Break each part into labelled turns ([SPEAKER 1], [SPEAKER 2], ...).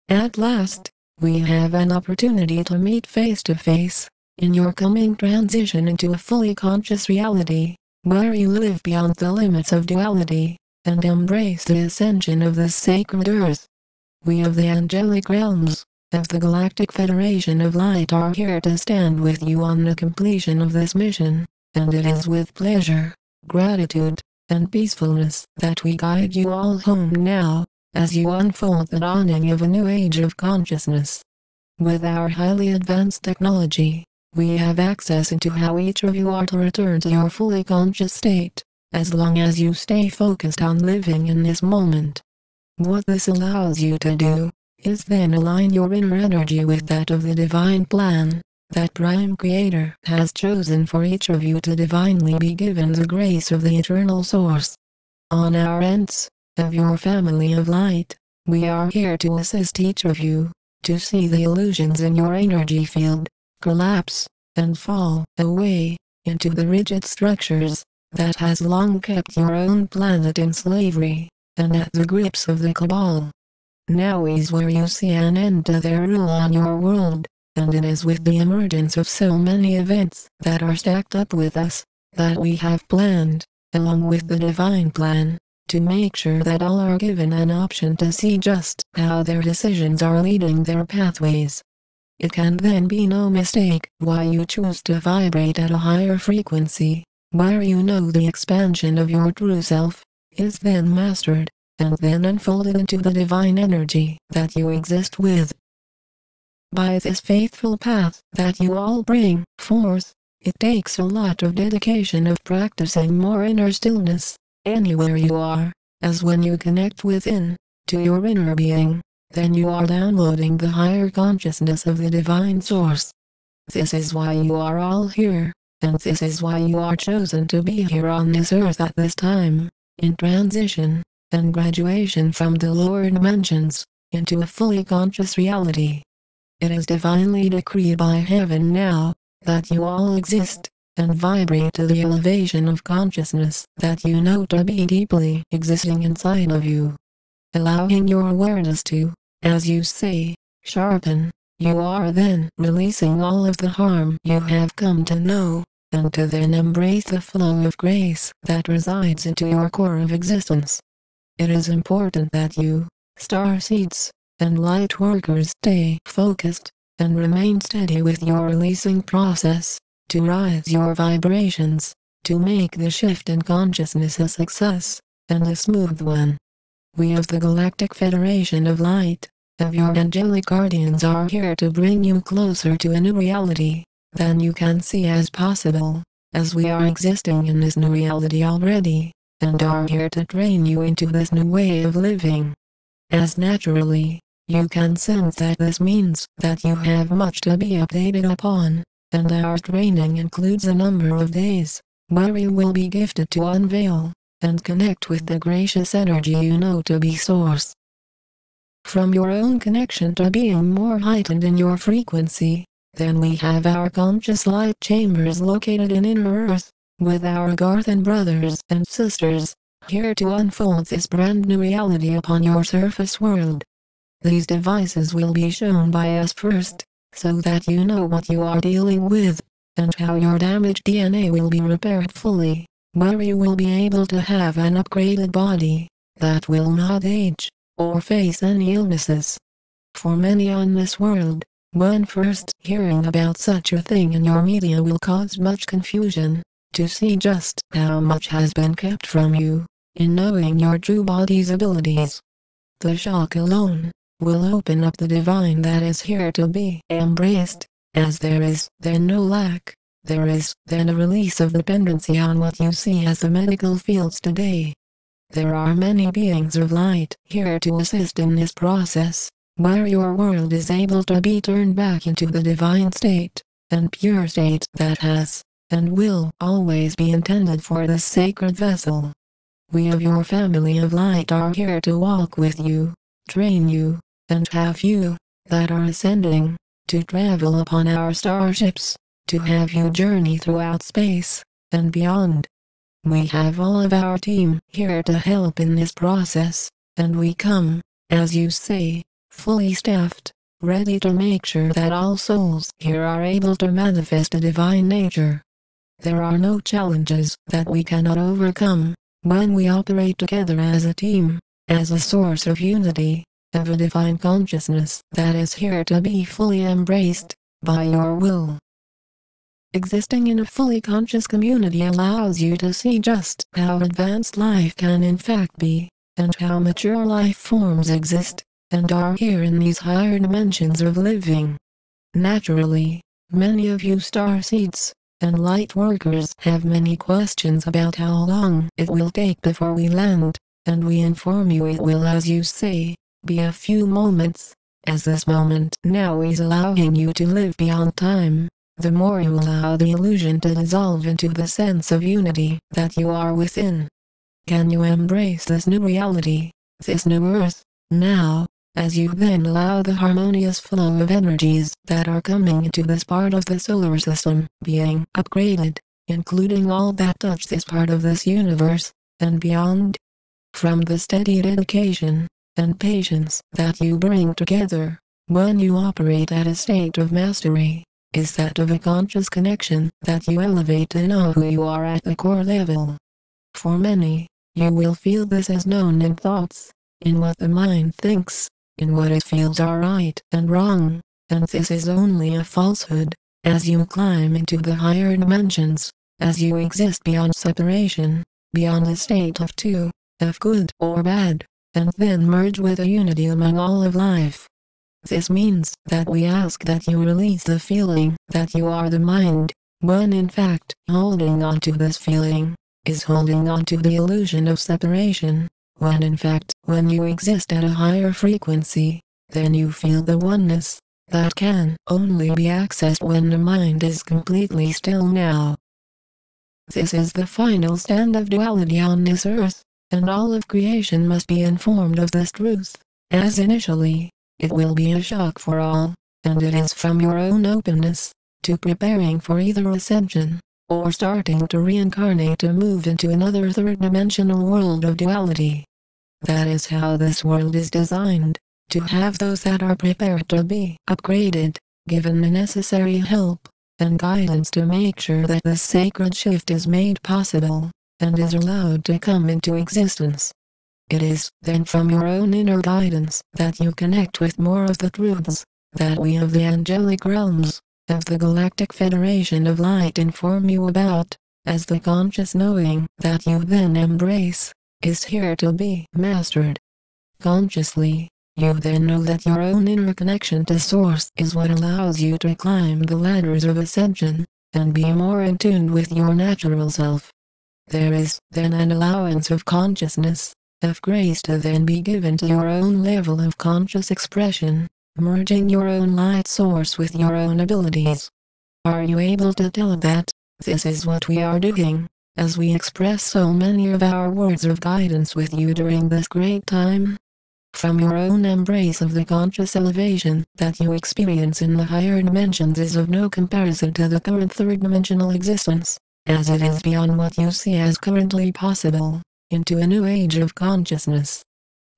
[SPEAKER 1] At last, we have an opportunity to meet face to face, in your coming transition into a fully conscious reality, where you live beyond the limits of duality, and embrace the ascension of the sacred earth. We of the angelic realms, of the Galactic Federation of Light are here to stand with you on the completion of this mission, and it is with pleasure, gratitude, and peacefulness that we guide you all home now, as you unfold the dawning of a new age of consciousness. With our highly advanced technology, we have access into how each of you are to return to your fully conscious state, as long as you stay focused on living in this moment. What this allows you to do, is then align your inner energy with that of the divine plan, that Prime Creator has chosen for each of you to divinely be given the grace of the eternal source. On our ends, of your family of light, we are here to assist each of you, to see the illusions in your energy field, collapse, and fall away, into the rigid structures, that has long kept your own planet in slavery, and at the grips of the cabal. Now is where you see an end to their rule on your world, and it is with the emergence of so many events that are stacked up with us, that we have planned, along with the divine plan, to make sure that all are given an option to see just how their decisions are leading their pathways. It can then be no mistake why you choose to vibrate at a higher frequency, where you know the expansion of your true self is then mastered, and then unfolded into the divine energy that you exist with. By this faithful path that you all bring forth, it takes a lot of dedication of practicing more inner stillness, anywhere you are, as when you connect within, to your inner being, then you are downloading the higher consciousness of the divine source. This is why you are all here, and this is why you are chosen to be here on this earth at this time, in transition, and graduation from the lower dimensions, into a fully conscious reality. It is divinely decreed by heaven now, that you all exist, and vibrate to the elevation of consciousness that you know to be deeply existing inside of you. Allowing your awareness to, as you say, sharpen, you are then releasing all of the harm you have come to know, and to then embrace the flow of grace that resides into your core of existence. It is important that you, star seeds, and light workers stay focused, and remain steady with your releasing process, to rise your vibrations, to make the shift in consciousness a success, and a smooth one. We of the Galactic Federation of Light, of your angelic guardians are here to bring you closer to a new reality, than you can see as possible, as we are existing in this new reality already, and are here to train you into this new way of living. As naturally, you can sense that this means that you have much to be updated upon, and our training includes a number of days, where you will be gifted to unveil, and connect with the gracious energy you know to be source. From your own connection to being more heightened in your frequency, then we have our conscious light chambers located in inner earth, with our Garthan brothers and sisters, here to unfold this brand new reality upon your surface world. These devices will be shown by us first, so that you know what you are dealing with, and how your damaged DNA will be repaired fully, where you will be able to have an upgraded body, that will not age, or face any illnesses. For many on this world, when first hearing about such a thing in your media will cause much confusion, to see just how much has been kept from you, in knowing your true body's abilities. The shock alone will open up the divine that is here to be embraced, as there is then no lack, there is then a release of dependency on what you see as the medical fields today. There are many beings of light here to assist in this process, where your world is able to be turned back into the divine state, and pure state that has, and will always be intended for this sacred vessel. We of your family of light are here to walk with you, train you, and have you, that are ascending, to travel upon our starships, to have you journey throughout space, and beyond. We have all of our team here to help in this process, and we come, as you say, fully staffed, ready to make sure that all souls here are able to manifest a divine nature. There are no challenges that we cannot overcome when we operate together as a team, as a source of unity, of a divine consciousness that is here to be fully embraced by your will. Existing in a fully conscious community allows you to see just how advanced life can in fact be, and how mature life forms exist, and are here in these higher dimensions of living. Naturally, many of you starseeds and light workers have many questions about how long it will take before we land, and we inform you it will, as you say, be a few moments, as this moment now is allowing you to live beyond time. The more you allow the illusion to dissolve into the sense of unity that you are within. Can you embrace this new reality, this new earth, now, as you then allow the harmonious flow of energies that are coming into this part of the solar system being upgraded, including all that touch this part of this universe, and beyond? From the steady dedication and patience that you bring together, when you operate at a state of mastery, is that of a conscious connection that you elevate to know who you are at the core level. For many, you will feel this as known in thoughts, in what the mind thinks, in what it feels are right and wrong, and this is only a falsehood, as you climb into the higher dimensions, as you exist beyond separation, beyond the state of two, of good or bad, and then merge with a unity among all of life. This means that we ask that you release the feeling that you are the mind, when in fact holding on to this feeling is holding on to the illusion of separation, when in fact when you exist at a higher frequency, then you feel the oneness that can only be accessed when the mind is completely still now. This is the final stand of duality on this earth, and all of creation must be informed of this truth, as initially, it will be a shock for all, and it is from your own openness to preparing for either ascension, or starting to reincarnate to move into another third-dimensional world of duality. That is how this world is designed, to have those that are prepared to be upgraded, given the necessary help and guidance to make sure that this sacred shift is made possible, and is allowed to come into existence. It is then from your own inner guidance that you connect with more of the truths that we of the angelic realms, of the Galactic Federation of Light inform you about, as the conscious knowing that you then embrace, is here to be mastered. Consciously, you then know that your own inner connection to Source is what allows you to climb the ladders of ascension, and be more in tune with your natural self. There is then an allowance of consciousness, of grace to then be given to your own level of conscious expression, merging your own light source with your own abilities. Are you able to tell that this is what we are doing, as we express so many of our words of guidance with you during this great time? From your own embrace of the conscious elevation that you experience in the higher dimensions is of no comparison to the current third-dimensional existence, as it is beyond what you see as currently possible, into a new age of consciousness.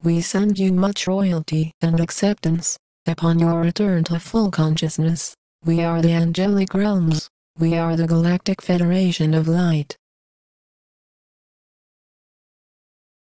[SPEAKER 1] We send you much royalty and acceptance, upon your return to full consciousness. We are the angelic realms, we are the Galactic Federation of Light.